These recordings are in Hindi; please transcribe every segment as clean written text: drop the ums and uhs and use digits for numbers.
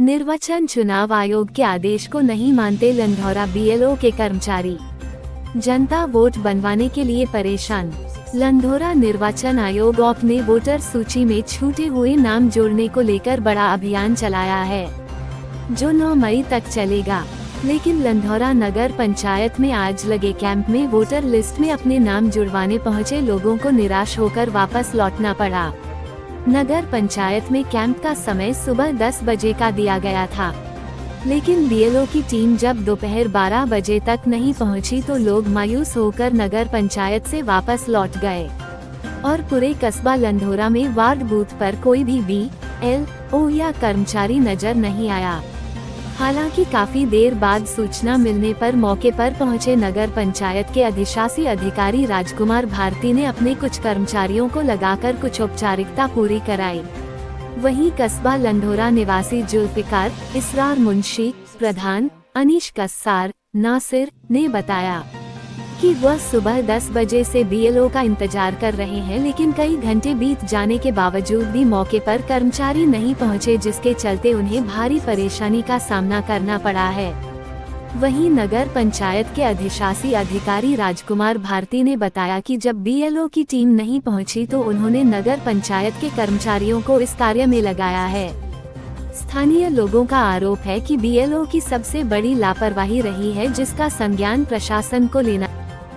निर्वाचन चुनाव आयोग के आदेश को नहीं मानते लंढौरा बीएलओ के कर्मचारी। जनता वोट बनवाने के लिए परेशान। लंढौरा निर्वाचन आयोग ऑफ ने वोटर सूची में छूटे हुए नाम जोड़ने को लेकर बड़ा अभियान चलाया है, जो 9 मई तक चलेगा। लेकिन लंढौरा नगर पंचायत में आज लगे कैंप में वोटर लिस्ट में अपने नाम जुड़वाने पहुंचे लोगों को निराश होकर वापस लौटना पड़ा। नगर पंचायत में कैंप का समय सुबह 10 बजे का दिया गया था, लेकिन बीएलओ की टीम जब दोपहर 12 बजे तक नहीं पहुंची तो लोग मायूस होकर नगर पंचायत से वापस लौट गए और पूरे कस्बा लंढौरा में वार्ड बूथ पर कोई भी बीएलओ या कर्मचारी नजर नहीं आया। हालांकि काफी देर बाद सूचना मिलने पर मौके पर पहुंचे नगर पंचायत के अधिशासी अधिकारी राजकुमार भारती ने अपने कुछ कर्मचारियों को लगाकर कुछ औपचारिकता पूरी कराई। वहीं कस्बा लंढौरा निवासी जुल्फिकार, इसरार मुंशी, प्रधान, अनीश कस्सार, नासिर ने बताया कि वह सुबह 10 बजे से बीएलओ का इंतजार कर रहे हैं, लेकिन कई घंटे बीत जाने के बावजूद भी मौके पर कर्मचारी नहीं पहुंचे, जिसके चलते उन्हें भारी परेशानी का सामना करना पड़ा है। वहीं नगर पंचायत के अधिशासी अधिकारी राजकुमार भारती ने बताया कि जब बीएलओ की टीम नहीं पहुंची तो उन्होंने नगर पंचायत के कर्मचारियों को इस कार्य में लगाया है। स्थानीय लोगों का आरोप है कि बीएलओ की सबसे बड़ी लापरवाही रही है, जिसका संज्ञान प्रशासन को लेना।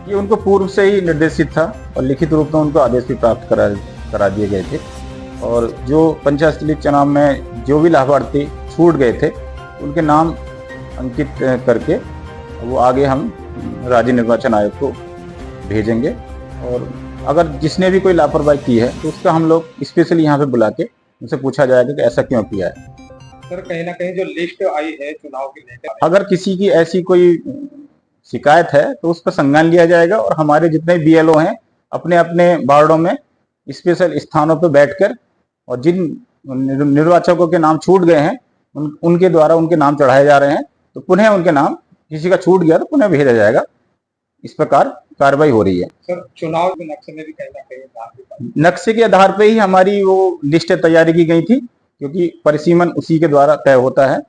ये उनको पूर्व से ही निर्देशित था और लिखित रूप में उनको आदेश भी प्राप्त करा दिए गए थे। और जो पंचायत स्थलीय चुनाव में जो भी लाभार्थी छूट गए थे उनके नाम अंकित करके वो आगे हम राज्य निर्वाचन आयोग को भेजेंगे। और अगर जिसने भी कोई लापरवाही की है तो उसका हम लोग स्पेशली यहाँ पे बुला के उनसे पूछा जाएगा कि ऐसा क्यों किया है। सर, कहीं ना कहीं जो लिस्ट आई है चुनाव के लेकर, अगर किसी की ऐसी कोई शिकायत है तो उसका संज्ञान लिया जाएगा और हमारे जितने बीएलओ हैं अपने अपने वार्डों में स्पेशल स्थानों पर बैठकर और जिन निर्वाचकों के नाम छूट गए हैं उनके द्वारा उनके नाम चढ़ाए जा रहे हैं, तो पुनः उनके नाम किसी का छूट गया तो पुनः भेजा जाएगा। इस प्रकार कार्रवाई हो रही है। सर, चुनाव के नक्शे में भी कहीं ना कहीं नक्शे के आधार पर ही हमारी वो लिस्टें तैयारी की गई थी, क्योंकि परिसीमन उसी के द्वारा तय होता है।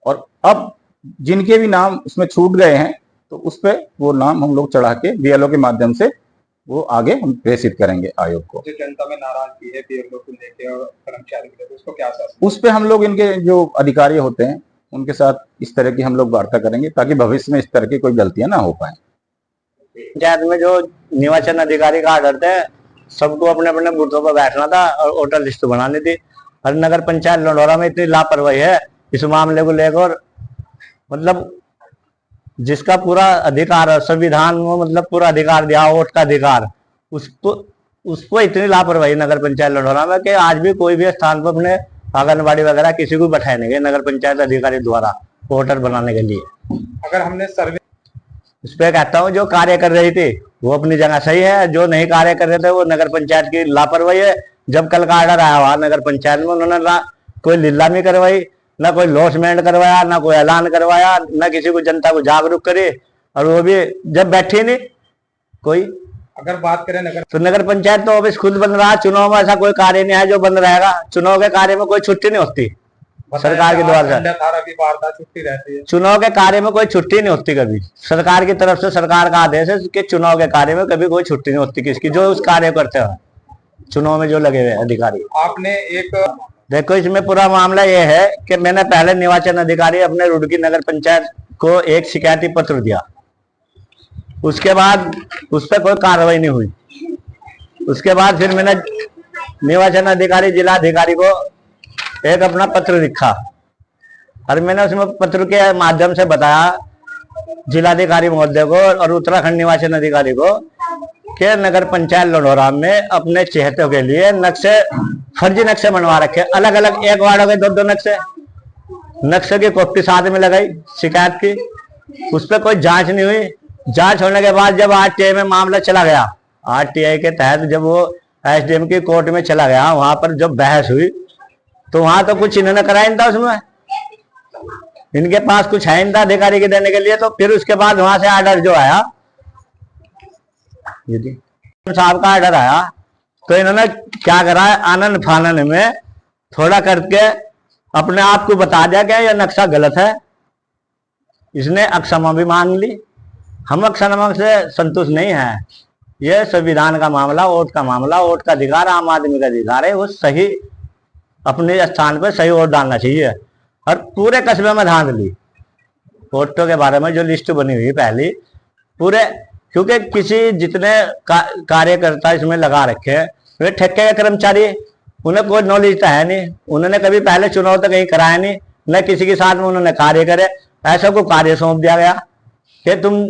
और अब जिनके भी नाम उसमें छूट गए हैं तो उस पे वो नाम हम लोग चढ़ा के बीएलओ के माध्यम से वो आगे हम प्रेषित करेंगे आयोग को। जो जनता में नाराजगी है बीएलओ को लेकर और कर्मचारी को लेकर, उसको क्या आश्वासन? उस पे हम लोग इनके जो अधिकारी होते हैं उनके साथ इस तरह की हम लोग वार्ता करेंगे ताकि भविष्य में इस तरह की कोई गलतियां ना हो पाए। पंचायत में जो निर्वाचन अधिकारी का आर्डर थे, सबको अपने अपने बूथों पर बैठना था और वोटर लिस्ट बनानी थी। हर नगर पंचायत लंढौरा में इतनी लापरवाही है इस मामले को लेकर, मतलब जिसका पूरा अधिकार है संविधान में, मतलब पूरा अधिकार दिया वोट का अधिकार, उसको इतनी लापरवाही नगर पंचायत लंढौरा में कि आज भी कोई भी स्थान पर अपने आंगनबाड़ी वगैरह किसी को बैठाए नहीं गए नगर पंचायत अधिकारी द्वारा वोटर बनाने के लिए। अगर हमने सर्वे उस पर कहता हूँ जो कार्य कर रही थी वो अपनी जगह सही है, जो नहीं कार्य कर रहे थे वो नगर पंचायत की लापरवाही है। जब कल का आर्डर आया हुआ नगर पंचायत में, उन्होंने ना कोई नीलामी करवाई, ना कोई लॉसमेंट करवाया, ना कोई ऐलान करवाया, ना किसी को जनता को जागरूक करे, और वो भी जब बैठे नहीं कोई। अगर बात करें नगर पंचायत तो ऑफिस खुद बन रहा, चुनाव में ऐसा कोई कार्य नहीं है जो बंद रहेगा। चुनाव के कार्य में कोई छुट्टी नहीं होती सरकार के द्वारा से, छुट्टी रहती है। चुनाव के कार्य में कोई छुट्टी नहीं होती कभी। सरकार की तरफ से सरकार का आदेश है कि चुनाव के कार्य में कभी कोई छुट्टी नहीं होती किसकी, जो उस कार्य करते हैं चुनाव में जो लगे हुए अधिकारी। आपने एक देखो इसमें पूरा मामला ये है कि मैंने पहले निर्वाचन अधिकारी अपने रुड़की नगर पंचायत को एक शिकायती पत्र दिया, उसके बाद उस पर कोई कार्रवाई नहीं हुई। उसके बाद फिर मैंने निर्वाचन अधिकारी जिला अधिकारी को एक अपना पत्र लिखा और मैंने उसमें पत्र के माध्यम से बताया जिलाधिकारी महोदय को और उत्तराखंड निर्वाचन अधिकारी को कि नगर पंचायत लंढौरा में अपने चेहतों के लिए नक्शे, फर्जी नक्शे बनवा रखे, अलग अलग एक वार्डों के 2-2 नक्शे की कॉपी साथ में लगाई शिकायत की। उस पर कोई जांच नहीं हुई। जांच होने के बाद जब आरटीआई में मामला चला गया, आरटीआई के तहत जब वो एसडीएम की कोर्ट में चला गया, वहां पर जब बहस हुई तो वहां तो कुछ इन्होंने कराया नहीं था, उसमें इनके पास कुछ है नहीं था अधिकारी के देने के लिए। तो फिर उसके बाद वहां से आर्डर जो आया, साहब का आर्डर आया, तो इन्होंने क्या करा, आनंद फानन में थोड़ा करके अपने आप को बता दिया कि यह नक्शा गलत है, इसने अक्षमा भी मांग ली। हम अक्षमा से संतुष्ट नहीं है। यह संविधान का मामला, वोट का मामला, वोट का अधिकार आम आदमी का अधिकार है, वो सही अपने स्थान पर सही वोट डालना चाहिए। और पूरे कस्बे में धांधली वोटों के बारे में जो लिस्ट बनी हुई पहली पूरे, क्योंकि किसी जितने कार्यकर्ता इसमें लगा रखे हैं वे ठेके के कर्मचारी, उन्हें कोई नॉलेज तो है नहीं, उन्होंने कभी पहले चुनाव तो कहीं कराया नहीं, न किसी के साथ में उन्होंने कार्य करे। ऐसा को कार्य सौंप दिया गया कि तुम